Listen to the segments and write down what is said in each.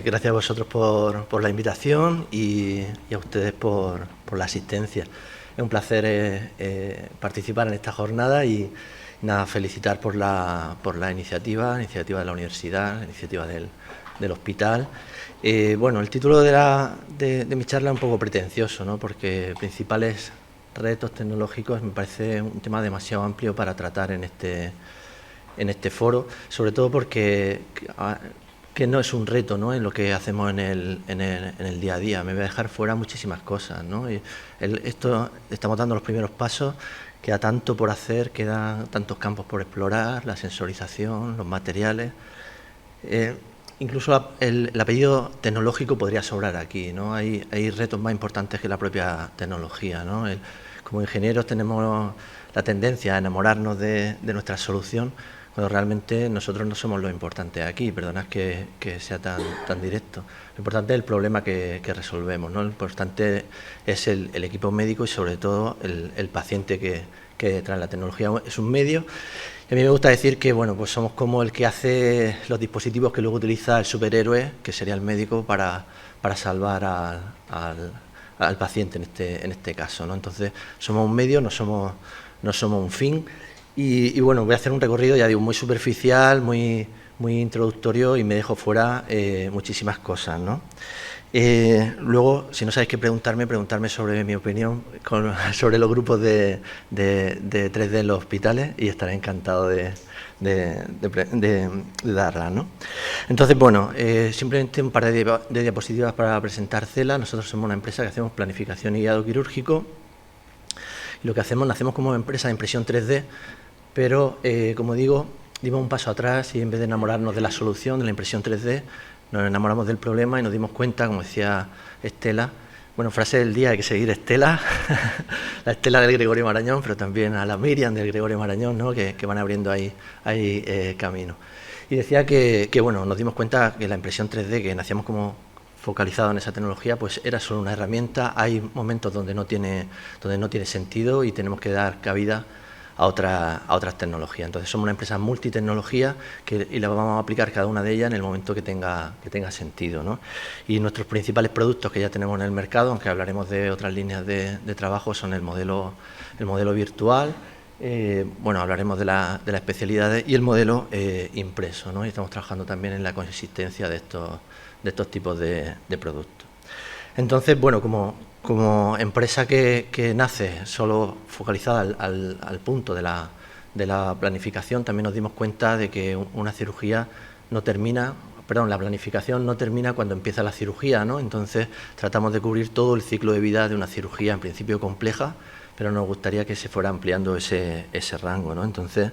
gracias a vosotros por la invitación y a ustedes por la asistencia. Es un placer participar en esta jornada y nada, felicitar por la iniciativa de la universidad, la iniciativa del hospital. Bueno, el título de mi charla es un poco pretencioso, ¿no? Porque principales retos tecnológicos me parece un tema demasiado amplio para tratar en este foro, sobre todo porque que no es un reto, ¿no?, en lo que hacemos en el día a día. Me voy a dejar fuera muchísimas cosas, ¿no? Estamos dando los primeros pasos, queda tanto por hacer, quedan tantos campos por explorar, la sensorización, los materiales. Incluso el apellido tecnológico podría sobrar aquí, ¿no? Hay retos más importantes que la propia tecnología, ¿no? Como ingenieros tenemos la tendencia a enamorarnos de nuestra solución, cuando realmente nosotros no somos lo importante aquí. Perdonad que sea tan directo. Lo importante es el problema que resolvemos, ¿no? Lo importante es el equipo médico y sobre todo el paciente que trae la tecnología. Es un medio. Y a mí me gusta decir que bueno, pues somos como el que hace los dispositivos que luego utiliza el superhéroe, que sería el médico, para salvar al paciente en este caso, ¿no? Entonces somos un medio, no somos un fin. Y bueno, voy a hacer un recorrido, ya digo, muy superficial, muy introductorio, y me dejo fuera muchísimas cosas, ¿no? Luego, si no sabéis qué preguntarme sobre mi opinión sobre los grupos de 3D en los hospitales, y estaré encantado de darla, ¿no? Entonces, bueno, simplemente un par de diapositivas para presentar CELA. Nosotros somos una empresa que hacemos planificación y guiado quirúrgico. Y lo que hacemos, nacemos como empresa de impresión 3D, pero, como digo, dimos un paso atrás y en vez de enamorarnos de la solución, de la impresión 3D, nos enamoramos del problema y nos dimos cuenta, como decía Estela, bueno, frase del día, hay que seguir Estela, la Estela del Gregorio Marañón, pero también a la Miriam del Gregorio Marañón, ¿no?, que van abriendo ahí camino. Y decía que, bueno, nos dimos cuenta que la impresión 3D, que nacíamos como focalizado en esa tecnología, pues era solo una herramienta. Hay momentos donde no tiene sentido y tenemos que dar cabida a otras tecnologías. Entonces somos una empresa multitecnología y la vamos a aplicar cada una de ellas en el momento que tenga sentido, ¿no? Y nuestros principales productos que ya tenemos en el mercado, aunque hablaremos de otras líneas de trabajo, son el modelo virtual, bueno, hablaremos de las especialidades, y el modelo impreso, ¿no? Y estamos trabajando también en la consistencia de estos tipos de productos. Entonces, bueno, como empresa que nace solo focalizada al punto de la planificación, también nos dimos cuenta de que una cirugía no termina, la planificación no termina cuando empieza la cirugía, ¿no? Entonces tratamos de cubrir todo el ciclo de vida de una cirugía, en principio compleja, pero nos gustaría que se fuera ampliando ese rango, ¿no? Entonces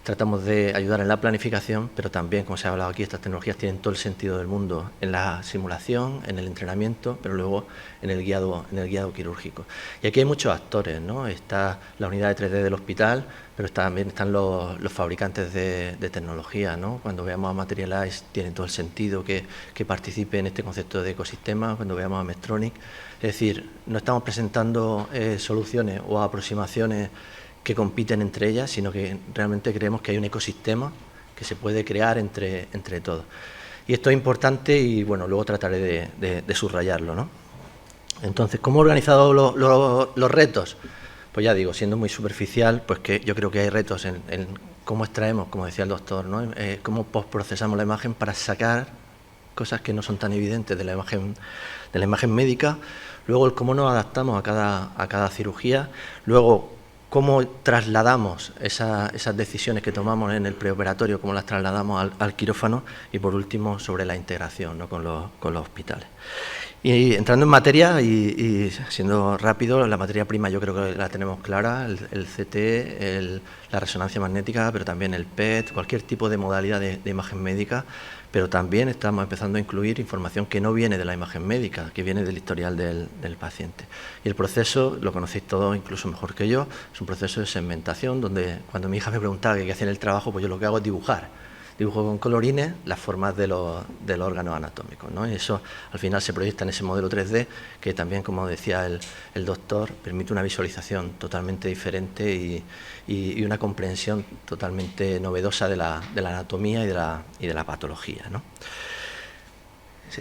tratamos de ayudar en la planificación, pero también, como se ha hablado aquí, estas tecnologías tienen todo el sentido del mundo en la simulación, en el entrenamiento, pero luego en el guiado quirúrgico. Y aquí hay muchos actores, ¿no? Está la unidad de 3D del hospital, pero también están los fabricantes de tecnología, ¿no? Cuando veamos a Materialise, tiene todo el sentido que participe en este concepto de ecosistema. Cuando veamos a Medtronic, es decir, no estamos presentando soluciones o aproximaciones que compiten entre ellas, sino que realmente creemos que hay un ecosistema que se puede crear entre todos. Y esto es importante y, bueno, luego trataré de subrayarlo, ¿no? Entonces, ¿cómo he organizado los retos? Pues ya digo, siendo muy superficial, pues que yo creo que hay retos en cómo extraemos, como decía el doctor, ¿no? Cómo postprocesamos la imagen para sacar cosas que no son tan evidentes de la imagen médica. Luego, el cómo nos adaptamos a cada cirugía. Luego, cómo trasladamos esas decisiones que tomamos en el preoperatorio, cómo las trasladamos al quirófano. Y por último, sobre la integración, ¿no?, con los hospitales. Y entrando en materia y siendo rápido, la materia prima yo creo que la tenemos clara, el CT, la resonancia magnética, pero también el PET, cualquier tipo de modalidad de imagen médica, pero también estamos empezando a incluir información que no viene de la imagen médica, que viene del historial del paciente. Y el proceso, lo conocéis todos incluso mejor que yo, es un proceso de segmentación, donde cuando mi hija me preguntaba qué hacía en el trabajo, pues yo lo que hago es dibujar. Dibujo con colorines las formas de los órganos anatómicos, ¿no? Y eso al final se proyecta en ese modelo 3D, que también, como decía el doctor, permite una visualización totalmente diferente y una comprensión totalmente novedosa de la anatomía y de la patología, ¿no?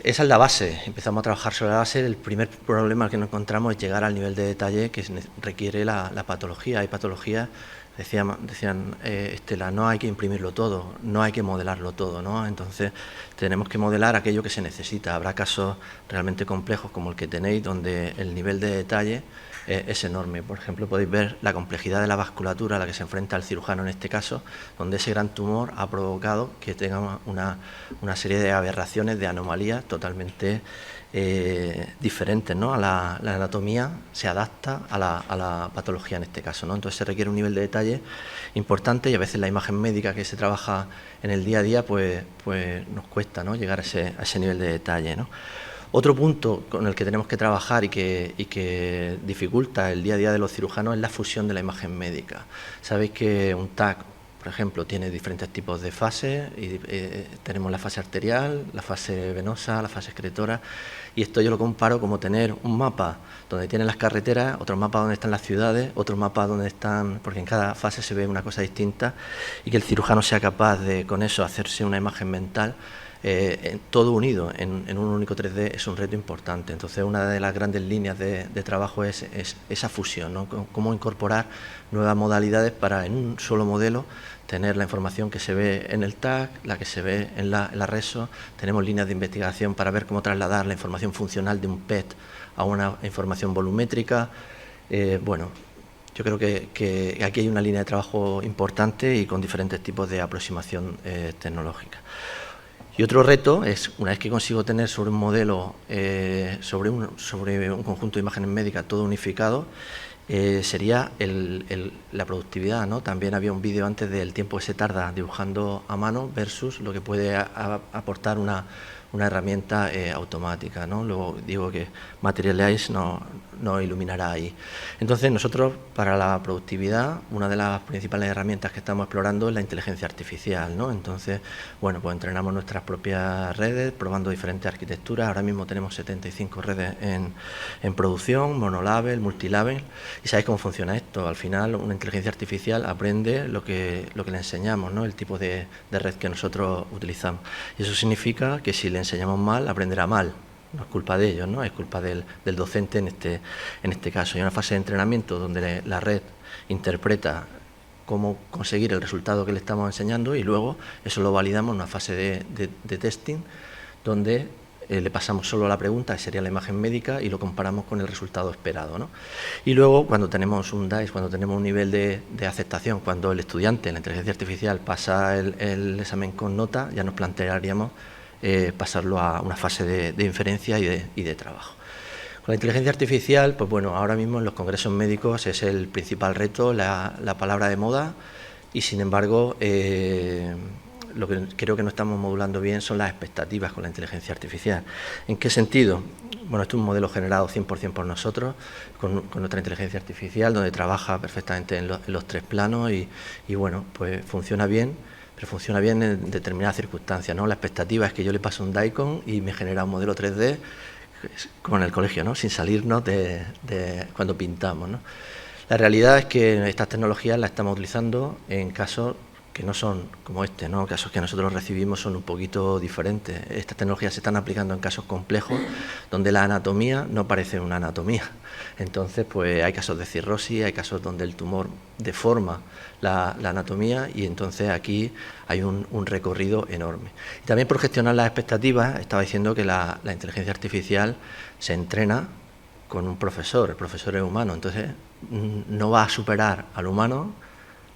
Esa es la base, empezamos a trabajar sobre la base. El primer problema que nos encontramos es llegar al nivel de detalle que requiere la patología. Hay patologías, decían Estela, no hay que imprimirlo todo, no hay que modelarlo todo, ¿no? Entonces tenemos que modelar aquello que se necesita. Habrá casos realmente complejos como el que tenéis, donde el nivel de detalle es enorme. Por ejemplo, podéis ver la complejidad de la vasculatura a la que se enfrenta el cirujano en este caso, donde ese gran tumor ha provocado que tenga una serie de aberraciones, de anomalías totalmente diferentes, ¿no? La anatomía se adapta a la patología en este caso, ¿no? Entonces se requiere un nivel de detalle importante y a veces la imagen médica que se trabaja en el día a día pues nos cuesta, ¿no?, llegar a ese nivel de detalle, ¿no? Otro punto con el que tenemos que trabajar y que dificulta el día a día de los cirujanos es la fusión de la imagen médica. Sabéis que un TAC, por ejemplo, tiene diferentes tipos de fases y tenemos la fase arterial, la fase venosa, la fase excretora, y esto yo lo comparo como tener un mapa donde tienen las carreteras, otro mapa donde están las ciudades, otro mapa donde están, porque en cada fase se ve una cosa distinta, y que el cirujano sea capaz de con eso hacerse una imagen mental todo unido en un único 3D es un reto importante. Entonces, una de las grandes líneas de trabajo es esa fusión, ¿no? Cómo incorporar nuevas modalidades para en un solo modelo tener la información que se ve en el TAC, la que se ve en la RESO. Tenemos líneas de investigación para ver cómo trasladar la información funcional de un PET a una información volumétrica. Bueno, yo creo que aquí hay una línea de trabajo importante y con diferentes tipos de aproximación tecnológica. Y otro reto es, una vez que consigo tener sobre un modelo, sobre un conjunto de imágenes médicas todo unificado, sería la productividad, ¿no? También había un vídeo antes del tiempo que se tarda dibujando a mano versus lo que puede aportar una herramienta automática, ¿no? Luego digo que Materialize nos iluminará ahí. Entonces, nosotros, para la productividad, una de las principales herramientas que estamos explorando es la inteligencia artificial, ¿no? Entonces, bueno, pues entrenamos nuestras propias redes, probando diferentes arquitecturas. Ahora mismo tenemos 75 redes en producción, monolabel, multilabel. ¿Y sabéis cómo funciona esto? Al final, una inteligencia artificial aprende lo que le enseñamos, ¿no? El tipo de red que nosotros utilizamos. Y eso significa que si le enseñamos mal, aprenderá mal. No es culpa de ellos, ¿no? Es culpa del docente en este caso. Hay una fase de entrenamiento donde la red interpreta cómo conseguir el resultado que le estamos enseñando y luego eso lo validamos en una fase de testing donde le pasamos solo la pregunta, que sería la imagen médica, y lo comparamos con el resultado esperado, ¿no? Y luego, cuando tenemos un DICE, cuando tenemos un nivel de aceptación, cuando el estudiante, la inteligencia artificial, pasa el examen con nota, ya nos plantearíamos pasarlo a una fase de inferencia y de trabajo. Con la inteligencia artificial, pues bueno, ahora mismo en los congresos médicos es el principal reto, la palabra de moda, y sin embargo, lo que creo que no estamos modulando bien son las expectativas con la inteligencia artificial. ¿En qué sentido? Bueno, esto es un modelo generado 100% por nosotros, con nuestra inteligencia artificial, donde trabaja perfectamente en los tres planos y bueno, pues funciona bien, pero funciona bien en determinadas circunstancias, ¿no? La expectativa es que yo le paso un DICOM y me genera un modelo 3D, como en el colegio, ¿no? Sin salirnos de cuando pintamos, ¿no? La realidad es que estas tecnologías las estamos utilizando en casos que no son como este, ¿no? Casos que nosotros recibimos son un poquito diferentes. Estas tecnologías se están aplicando en casos complejos donde la anatomía no parece una anatomía. Entonces, pues hay casos de cirrosis, hay casos donde el tumor deforma la anatomía y entonces aquí hay un recorrido enorme. Y también por gestionar las expectativas, estaba diciendo que la inteligencia artificial se entrena con un profesor, el profesor es humano, entonces no va a superar al humano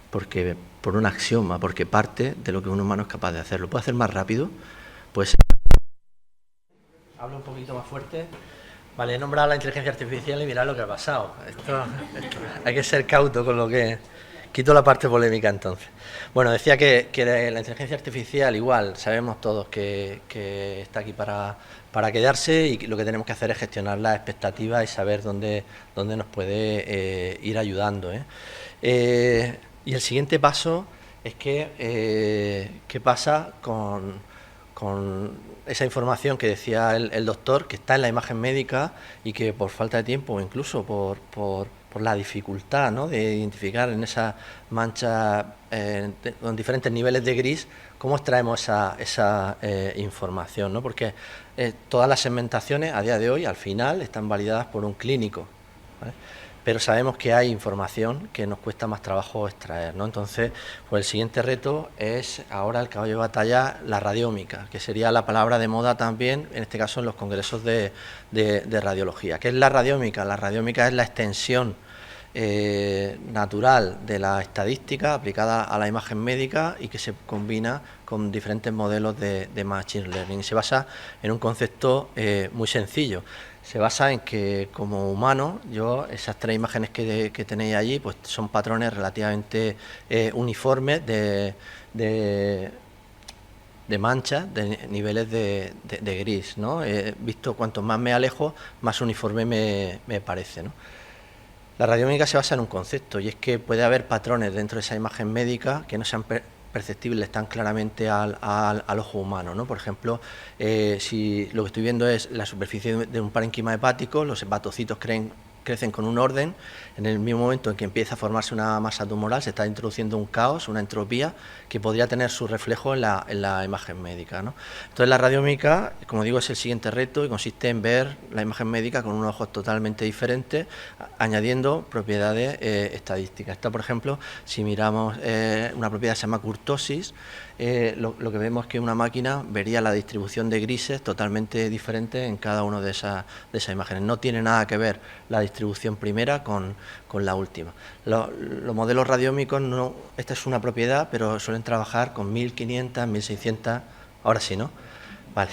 porque por un axioma, porque parte de lo que un humano es capaz de hacer. ¿Lo puede hacer más rápido? Pues hablo un poquito más fuerte. Vale, he nombrado a la inteligencia artificial y mirad lo que ha pasado. Esto, hay que ser cauto con lo que... Quito la parte polémica entonces. Bueno, decía que la inteligencia artificial igual, sabemos todos que está aquí para quedarse y lo que tenemos que hacer es gestionar las expectativas y saber dónde nos puede ir ayudando, y el siguiente paso es que qué pasa con esa información que decía el doctor, que está en la imagen médica y que por falta de tiempo o incluso por por la dificultad, ¿no?, de identificar en esas manchas con diferentes niveles de gris cómo extraemos esa información, ¿no? Porque todas las segmentaciones a día de hoy, al final, están validadas por un clínico, ¿vale? Pero sabemos que hay información que nos cuesta más trabajo extraer, ¿no? Entonces, pues el siguiente reto es ahora el caballo de batalla, la radiómica, que sería la palabra de moda también, en este caso en los congresos de radiología. ¿Qué es la radiómica? La radiómica es la extensión natural de la estadística aplicada a la imagen médica y que se combina con diferentes modelos de Machine Learning. Se basa en un concepto muy sencillo. Se basa en que como humano, esas 3 imágenes que tenéis allí, pues son patrones relativamente uniformes de manchas, de niveles de gris, ¿no? Visto cuanto más me alejo, más uniforme me parece, ¿no? La radiómica se basa en un concepto, y es que puede haber patrones dentro de esa imagen médica que no sean perceptibles tan claramente al ojo humano, ¿no? Por ejemplo, si lo que estoy viendo es la superficie de un parénquima hepático, los hepatocitos crecen con un orden, en el mismo momento en que empieza a formarse una masa tumoral se está introduciendo un caos, una entropía que podría tener su reflejo en la imagen médica, ¿no? Entonces la radiómica, como digo, es el siguiente reto y consiste en ver la imagen médica con unos ojos totalmente diferentes, añadiendo propiedades estadísticas. Esta, por ejemplo, si miramos una propiedad que se llama kurtosis, lo que vemos es que una máquina vería la distribución de grises totalmente diferente en cada una de esas imágenes. No tiene nada que ver la distribución primera con la última. Los modelos radiómicos, no, esta es una propiedad, pero suelen trabajar con 1500, 1600, ahora sí, ¿no? Vale,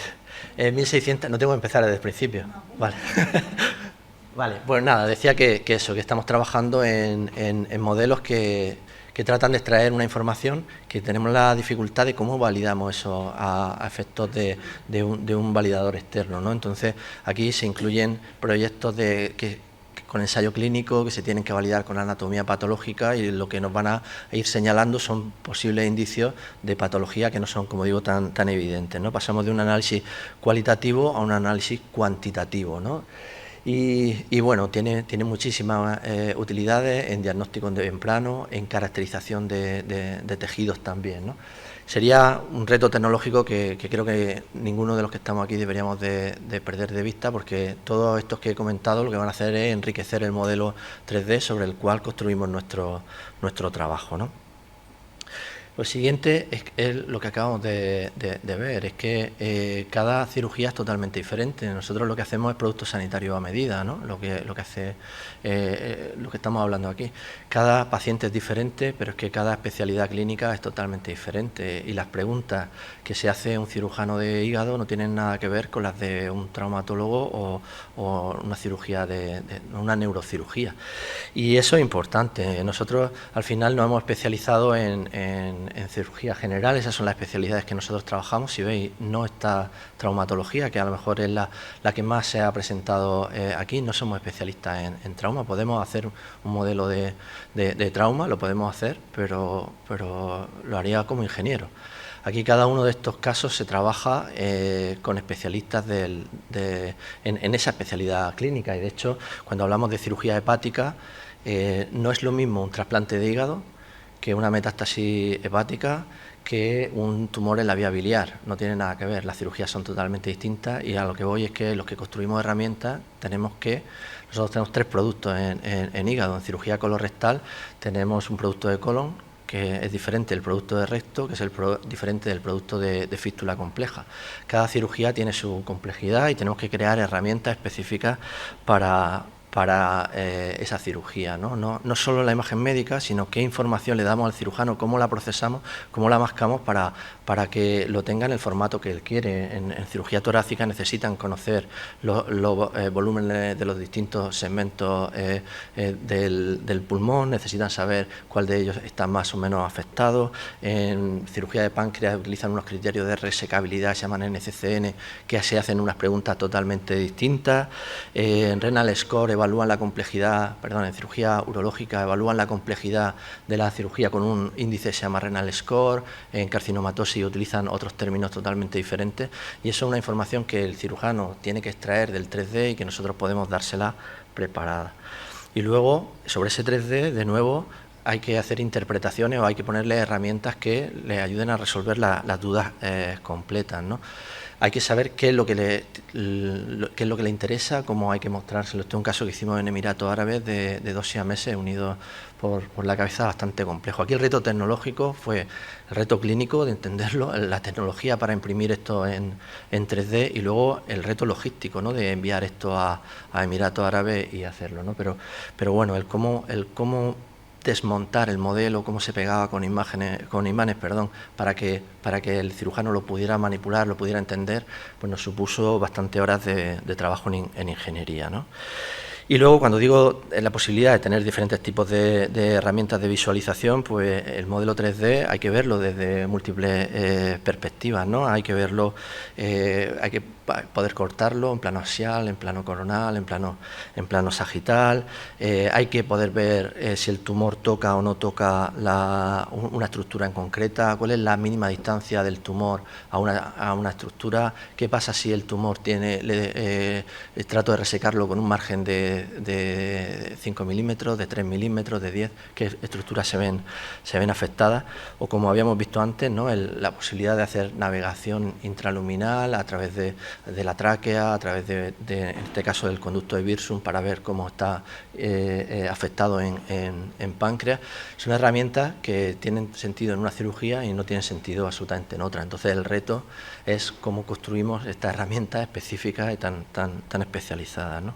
1600, no tengo que empezar desde el principio, vale. Vale, pues nada, decía que estamos trabajando en modelos que tratan de extraer una información, que tenemos la dificultad de cómo validamos eso a efectos de un validador externo, ¿no? Entonces, aquí se incluyen proyectos con ensayo clínico que se tienen que validar con anatomía patológica, y lo que nos van a ir señalando son posibles indicios de patología que no son, como digo, tan evidentes, ¿no? Pasamos de un análisis cualitativo a un análisis cuantitativo, ¿no? Y bueno, tiene muchísimas utilidades en diagnóstico en plano, en caracterización de tejidos también, ¿no? Sería un reto tecnológico que creo que ninguno de los que estamos aquí deberíamos de perder de vista, porque todos estos que he comentado lo que van a hacer es enriquecer el modelo 3D sobre el cual construimos nuestro trabajo, ¿no? Lo siguiente es lo que acabamos de ver, es que cada cirugía es totalmente diferente. Nosotros lo que hacemos es producto sanitario a medida, ¿no? Lo que estamos hablando aquí. Cada paciente es diferente, pero es que cada especialidad clínica es totalmente diferente, y las preguntas que se hace un cirujano de hígado no tienen nada que ver con las de un traumatólogo o una cirugía una neurocirugía. Y eso es importante. Nosotros al final nos hemos especializado en cirugía general, esas son las especialidades que nosotros trabajamos. Si veis, no está traumatología, que a lo mejor es la que más se ha presentado aquí. No somos especialistas en trauma. Podemos hacer un modelo de trauma, lo podemos hacer, pero lo haría como ingeniero. Aquí cada uno de estos casos se trabaja con especialistas en esa especialidad clínica, y de hecho, cuando hablamos de cirugía hepática, no es lo mismo un trasplante de hígado que una metástasis hepática, que un tumor en la vía biliar. No tiene nada que ver, las cirugías son totalmente distintas, y a lo que voy es que los que construimos herramientas nosotros tenemos 3 productos en hígado. En cirugía colorectal tenemos un producto de colon, que es diferente del producto de recto, que es diferente del producto de fístula compleja. Cada cirugía tiene su complejidad y tenemos que crear herramientas específicas para esa cirugía, ¿no? No solo la imagen médica, sino qué información le damos al cirujano, cómo la procesamos, cómo la mascamos para que lo tenga en el formato que él quiere. En cirugía torácica necesitan conocer los volúmenes de los distintos segmentos del pulmón, necesitan saber cuál de ellos está más o menos afectado. En cirugía de páncreas utilizan unos criterios de resecabilidad, se llaman NCCN, que se hacen unas preguntas totalmente distintas. En Renal Score evalúan la complejidad, en cirugía urológica evalúan la complejidad de la cirugía con un índice que se llama Renal Score. En carcinomatosis utilizan otros términos totalmente diferentes, y eso es una información que el cirujano tiene que extraer del 3D y que nosotros podemos dársela preparada. Y luego, sobre ese 3D, de nuevo, hay que hacer interpretaciones o hay que ponerle herramientas que le ayuden a resolver las dudas completas, ¿no? Hay que saber qué es lo que le interesa, cómo hay que mostrárselo. Este es un caso que hicimos en Emiratos Árabes de 2 siameses unidos por la cabeza, bastante complejo. Aquí el reto tecnológico fue el reto clínico de entenderlo, la tecnología para imprimir esto en 3D y luego el reto logístico, ¿no?, de enviar esto a Emiratos Árabes y hacerlo, ¿no? Pero bueno, el cómo desmontar el modelo, cómo se pegaba con imanes, para que el cirujano lo pudiera manipular, lo pudiera entender, pues nos supuso bastantes horas de trabajo en ingeniería, ¿no? Y luego, cuando digo la posibilidad de tener diferentes tipos de herramientas de visualización, pues el modelo 3D hay que verlo desde múltiples perspectivas, ¿no? Hay que verlo, hay que poder cortarlo en plano axial, en plano coronal, en plano sagital. Hay que poder ver si el tumor toca o no toca una estructura en concreta, cuál es la mínima distancia del tumor a una estructura, qué pasa si el tumor trato de resecarlo con un margen de 5 milímetros, de 3 milímetros, de 10, qué estructuras se ven afectadas, o como habíamos visto antes, ¿no?, la posibilidad de hacer navegación intraluminal a través de la tráquea, a través en este caso del conducto de Wirsum, para ver cómo está afectado en páncreas. Son herramientas que tienen sentido en una cirugía y no tienen sentido absolutamente en otra. Entonces el reto es cómo construimos estas herramientas específicas y tan especializadas, ¿no?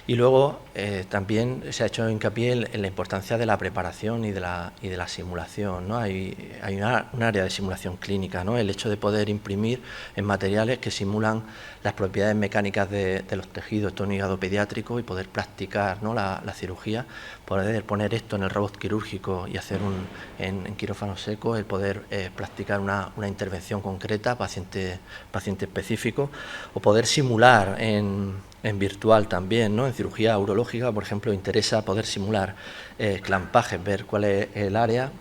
Y luego también se ha hecho hincapié en la importancia de la preparación y de la simulación, ¿no? Hay un área de simulación clínica, ¿no? El hecho de poder imprimir en materiales que simulan las propiedades mecánicas de los tejidos, esto en hígado pediátrico, y poder practicar, ¿no?, la cirugía, poder poner esto en el robot quirúrgico y hacer en quirófano seco, el poder practicar una intervención concreta, paciente específico, o poder simular en virtual también, ¿no? En cirugía urológica, por ejemplo, interesa poder simular clampajes, ver cuál es el área.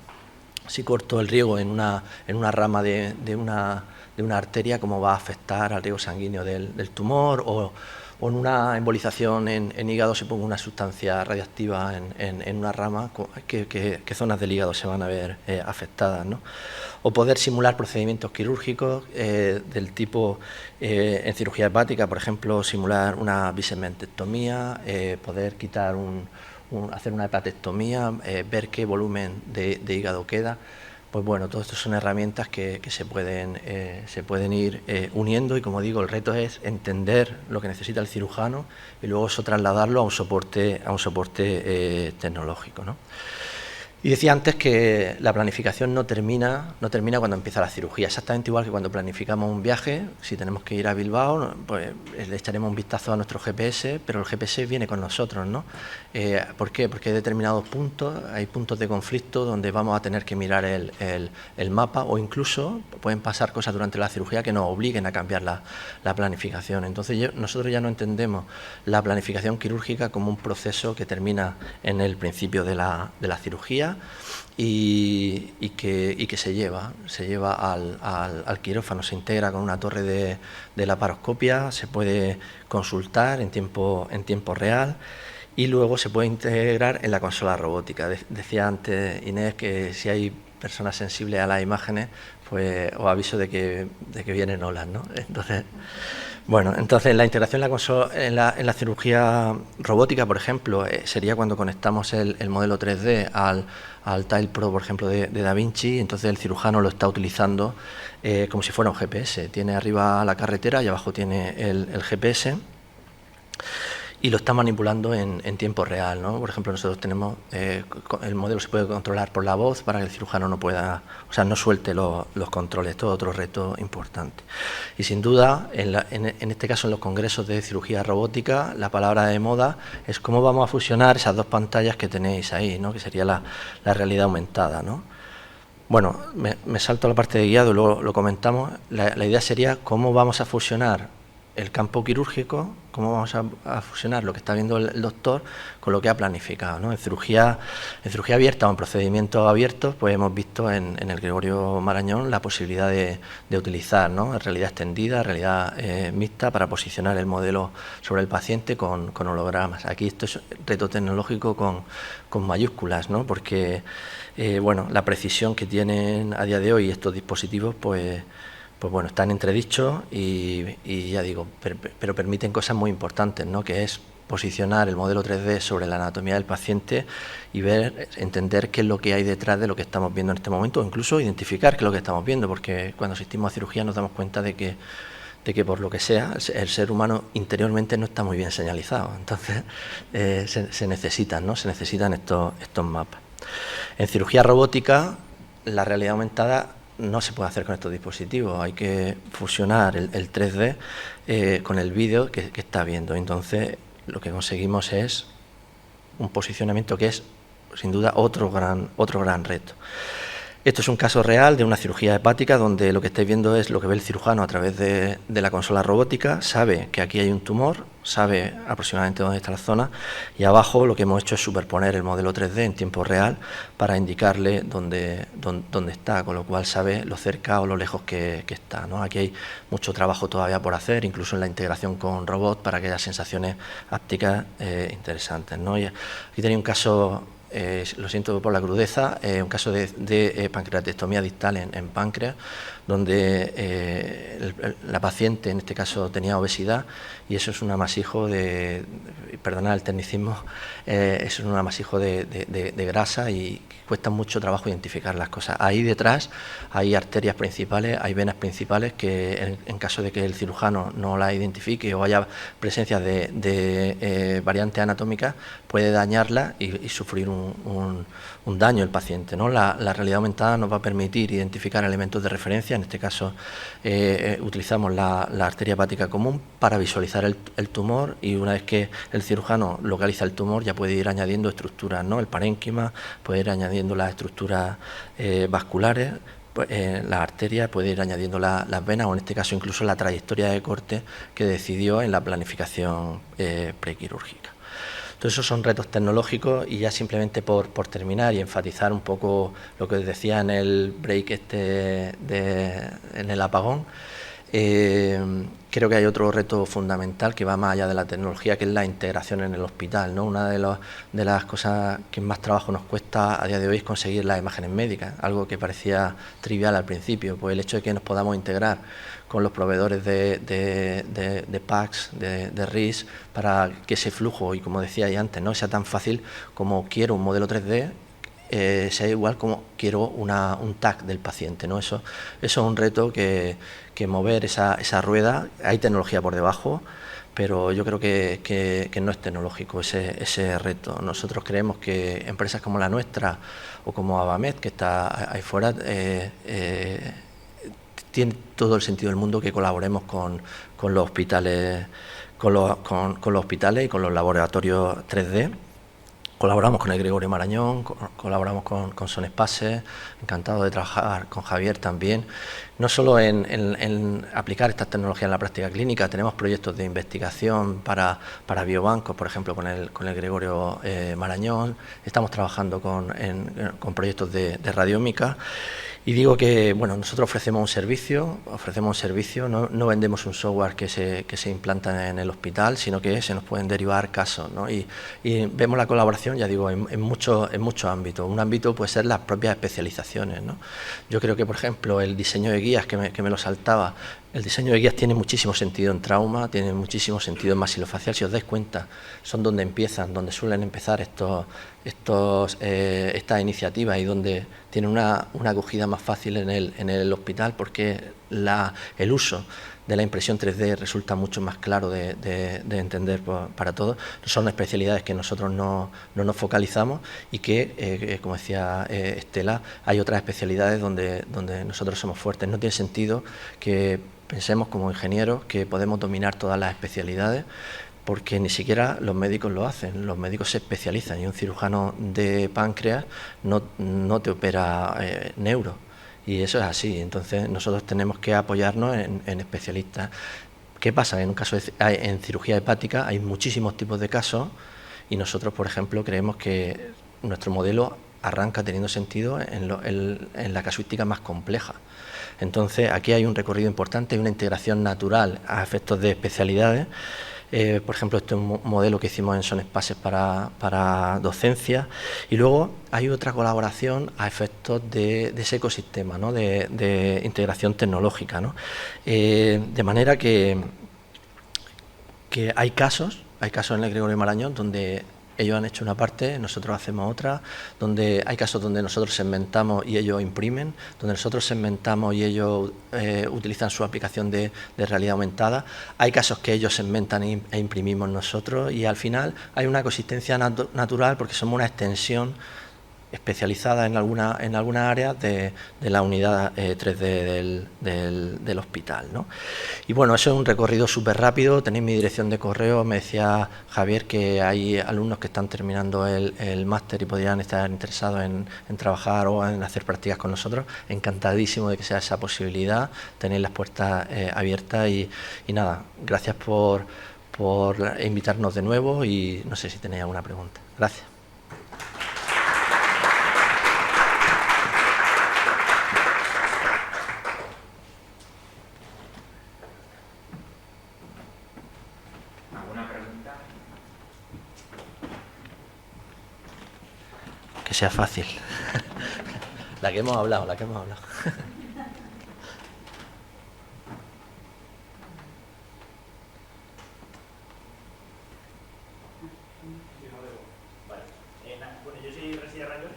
Si corto el riego en una rama de una arteria, cómo va a afectar al riego sanguíneo del tumor, o en una embolización en hígado, si pongo una sustancia radiactiva en una rama, qué zonas del hígado se van a ver afectadas, ¿no? O poder simular procedimientos quirúrgicos del tipo, en cirugía hepática, por ejemplo, simular una bisegmentectomía, poder quitar hacer una hepatectomía, ver qué volumen de hígado queda. Pues bueno, todo esto son herramientas que se pueden ir uniendo, y como digo, el reto es entender lo que necesita el cirujano y luego eso trasladarlo a un soporte tecnológico, ¿no? Y decía antes que la planificación no termina cuando empieza la cirugía, exactamente igual que cuando planificamos un viaje. Si tenemos que ir a Bilbao, pues le echaremos un vistazo a nuestro GPS, pero el GPS viene con nosotros, ¿no? ¿Por qué? Porque hay determinados puntos, hay puntos de conflicto donde vamos a tener que mirar el mapa, o incluso pueden pasar cosas durante la cirugía que nos obliguen a cambiar la planificación. Entonces nosotros ya no entendemos la planificación quirúrgica como un proceso que termina en el principio de la cirugía, y que se lleva al quirófano, se integra con una torre de laparoscopia, se puede consultar en tiempo real, y luego se puede integrar en la consola robótica. Decía antes Inés que si hay personas sensibles a las imágenes, pues os aviso de que vienen olas, ¿no? Entonces la integración en la cirugía robótica, por ejemplo, sería cuando conectamos el modelo 3D al Tile Pro, por ejemplo, de Da Vinci. Entonces el cirujano lo está utilizando como si fuera un GPS. Tiene arriba la carretera y abajo tiene el GPS, y lo está manipulando en tiempo real, ¿no? Por ejemplo, nosotros tenemos, el modelo se puede controlar por la voz para que el cirujano no suelte los controles. Todo otro reto importante. Y sin duda, en este caso, en los congresos de cirugía robótica, la palabra de moda es cómo vamos a fusionar esas dos pantallas que tenéis ahí, ¿no?, que sería la realidad aumentada, ¿no? Bueno, me salto a la parte de guiado y luego lo comentamos. La idea sería cómo vamos a fusionar el campo quirúrgico, cómo vamos a fusionar lo que está viendo el doctor con lo que ha planificado, ¿no? En cirugía abierta o en procedimientos abiertos, pues hemos visto en el Gregorio Marañón la posibilidad de utilizar, ¿no?, realidad extendida, realidad mixta, para posicionar el modelo sobre el paciente con hologramas. Aquí esto es reto tecnológico con mayúsculas, ¿no?, porque bueno, la precisión que tienen a día de hoy estos dispositivos, pues bueno, están entredichos y ya digo, pero permiten cosas muy importantes, ¿no?, que es posicionar el modelo 3D sobre la anatomía del paciente y entender qué es lo que hay detrás de lo que estamos viendo en este momento, o incluso identificar qué es lo que estamos viendo, porque cuando asistimos a cirugía nos damos cuenta de que por lo que sea, el ser humano interiormente no está muy bien señalizado. Entonces se necesitan, ¿no?, se necesitan estos mapas. En cirugía robótica, la realidad aumentada no se puede hacer con estos dispositivos, hay que fusionar el 3D con el vídeo que está viendo. Entonces, lo que conseguimos es un posicionamiento que es, sin duda, otro gran reto. Esto es un caso real de una cirugía hepática donde lo que estáis viendo es lo que ve el cirujano a través de la consola robótica. Sabe que aquí hay un tumor, sabe aproximadamente dónde está la zona, y abajo lo que hemos hecho es superponer el modelo 3D en tiempo real para indicarle dónde está, con lo cual sabe lo cerca o lo lejos que está, ¿no? Aquí hay mucho trabajo todavía por hacer, incluso en la integración con robot, para que haya sensaciones ápticas interesantes, ¿no? Y aquí tenía un caso... lo siento por la crudeza, un caso de pancreatectomía distal en páncreas, donde la paciente en este caso tenía obesidad, y eso es un amasijo perdonad el tecnicismo, es un amasijo de grasa, y cuesta mucho trabajo identificar las cosas. Ahí detrás hay arterias principales, hay venas principales que en caso de que el cirujano no la identifique o haya presencia de variantes anatómicas, puede dañarla y sufrir un daño el paciente, ¿no? La realidad aumentada nos va a permitir identificar elementos de referencia. En este caso utilizamos la arteria hepática común para visualizar el tumor, y una vez que el cirujano localiza el tumor ya puede ir añadiendo estructuras, ¿no?, el parénquima, puede ir añadiendo las estructuras vasculares, las arterias, puede ir añadiendo las venas, o en este caso incluso la trayectoria de corte que decidió en la planificación prequirúrgica. Entonces, esos son retos tecnológicos, y ya simplemente por terminar y enfatizar un poco lo que os decía en el break en el apagón, creo que hay otro reto fundamental que va más allá de la tecnología, que es la integración en el hospital, ¿no? Una de las cosas que más trabajo nos cuesta a día de hoy es conseguir las imágenes médicas, algo que parecía trivial al principio. Pues el hecho de que nos podamos integrar con los proveedores de PACS, de RIS, para que ese flujo, y como decía ya antes, no sea tan fácil como quiero un modelo 3D, sea igual como quiero un TAC del paciente, ¿no? Eso es un reto que mover esa rueda. Hay tecnología por debajo, pero yo creo que no es tecnológico ese reto. Nosotros creemos que empresas como la nuestra, o como Avamed, que está ahí fuera, tiene todo el sentido del mundo que colaboremos con los hospitales, con los hospitales y con los laboratorios 3D. Colaboramos con el Gregorio Marañón, colaboramos con Sonespace, encantado de trabajar con Javier también, no solo en aplicar estas tecnologías en la práctica clínica. Tenemos proyectos de investigación para biobancos, por ejemplo, con el Gregorio Marañón. Estamos trabajando con proyectos de radiómica. Y digo que, bueno, nosotros ofrecemos un servicio, no vendemos un software que se implanta en el hospital, sino que se nos pueden derivar casos, ¿no? Y vemos la colaboración, ya digo, en muchos ámbitos. Un ámbito puede ser las propias especializaciones, ¿no? Yo creo que, por ejemplo, el diseño de guías, que me lo saltaba, el diseño de guías tiene muchísimo sentido en trauma, tiene muchísimo sentido en maxilofacial. Si os dais cuenta, son donde suelen empezar estas iniciativas, y donde tienen una acogida más fácil en el hospital, porque el uso de la impresión 3D resulta mucho más claro de entender para todos. Son especialidades que nosotros no nos focalizamos, y que, como decía Estela, hay otras especialidades donde nosotros somos fuertes. No tiene sentido que pensemos como ingenieros que podemos dominar todas las especialidades, porque ni siquiera los médicos lo hacen. Los médicos se especializan, y un cirujano de páncreas no te opera neuro, y eso es así. Entonces nosotros tenemos que apoyarnos en especialistas. ¿Qué pasa? En un caso en cirugía hepática hay muchísimos tipos de casos y nosotros, por ejemplo, creemos que nuestro modelo arranca teniendo sentido en la casuística más compleja. Entonces, aquí hay un recorrido importante, hay una integración natural a efectos de especialidades. Por ejemplo, este es un modelo que hicimos en SonSpaces para docencia, y luego hay otra colaboración a efectos de ese ecosistema, ¿no? de integración tecnológica, ¿no? De manera que hay casos en el Gregorio Marañón donde ellos han hecho una parte, nosotros hacemos otra, donde hay casos donde nosotros segmentamos y ellos imprimen, donde nosotros segmentamos y ellos utilizan su aplicación de realidad aumentada, hay casos que ellos segmentan e imprimimos nosotros, y al final hay una consistencia natural porque somos una extensión especializada en alguna área de la unidad 3D del hospital, ¿no? Y bueno, eso es un recorrido súper rápido. Tenéis mi dirección de correo. Me decía Javier que hay alumnos que están terminando el máster y podrían estar interesados en trabajar o en hacer prácticas con nosotros. Encantadísimo de que sea esa posibilidad. Tenéis las puertas abiertas y nada, gracias por invitarnos de nuevo, y no sé si tenéis alguna pregunta. Gracias. Que sea fácil. La que hemos hablado. Bueno, yo soy García Rayos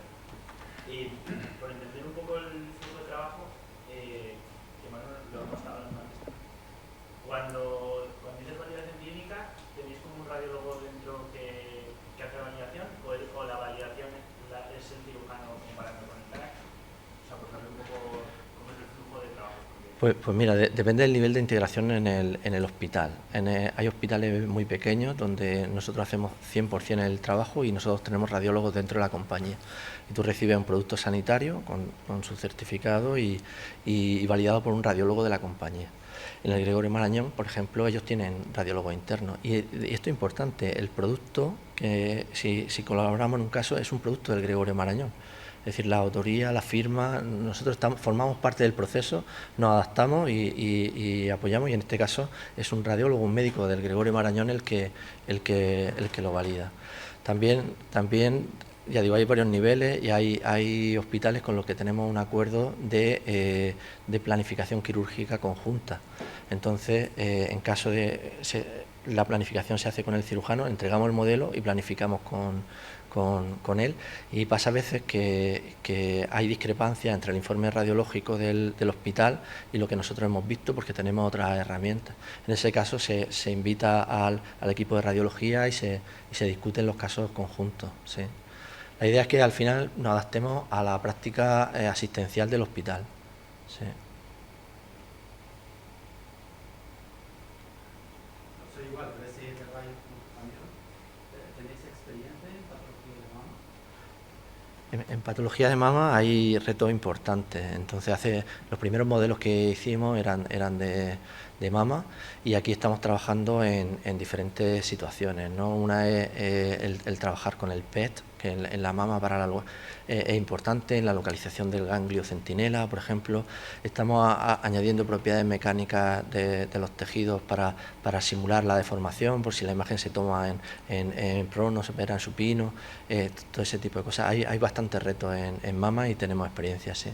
y por entender un poco el flujo de trabajo, que más lo hemos estado hablando antes. Cuando dices validación clínica, ¿tenéis como un radiólogo dentro que hace la validación o la validación es el cirujano comparando con el TAC? O sea, por saber un poco cómo es el flujo de trabajo. Pues mira, depende del nivel de integración en el hospital. Hay hospitales muy pequeños donde nosotros hacemos 100% el trabajo y nosotros tenemos radiólogos dentro de la compañía. Y tú recibes un producto sanitario con su certificado y validado por un radiólogo de la compañía. En el Gregorio Marañón, por ejemplo, ellos tienen radiólogos internos. Y esto es importante, el producto, que si colaboramos en un caso, es un producto del Gregorio Marañón. Es decir, la autoría, la firma, nosotros formamos parte del proceso, nos adaptamos y apoyamos, y en este caso es un radiólogo, un médico del Gregorio Marañón el que lo valida. También, ya digo, hay varios niveles y hay hospitales con los que tenemos un acuerdo de planificación quirúrgica conjunta. Entonces, en caso de la planificación se hace con el cirujano, entregamos el modelo y planificamos con él, y pasa a veces que hay discrepancias entre el informe radiológico del hospital y lo que nosotros hemos visto, porque tenemos otras herramientas. En ese caso se invita al equipo de radiología y se discuten los casos conjuntos. ¿Sí? La idea es que al final nos adaptemos a la práctica asistencial del hospital. ¿Sí? En patología de mama hay retos importantes. Entonces, los primeros modelos que hicimos eran de mama, y aquí estamos trabajando en diferentes situaciones, ¿no? Una es el trabajar con el PET, que en la mama es importante en la localización del ganglio centinela, por ejemplo. Estamos añadiendo propiedades mecánicas de los tejidos para simular la deformación, por si la imagen se toma en prono, se verá en supino, todo ese tipo de cosas. Hay bastantes retos en mama y tenemos experiencia, sí.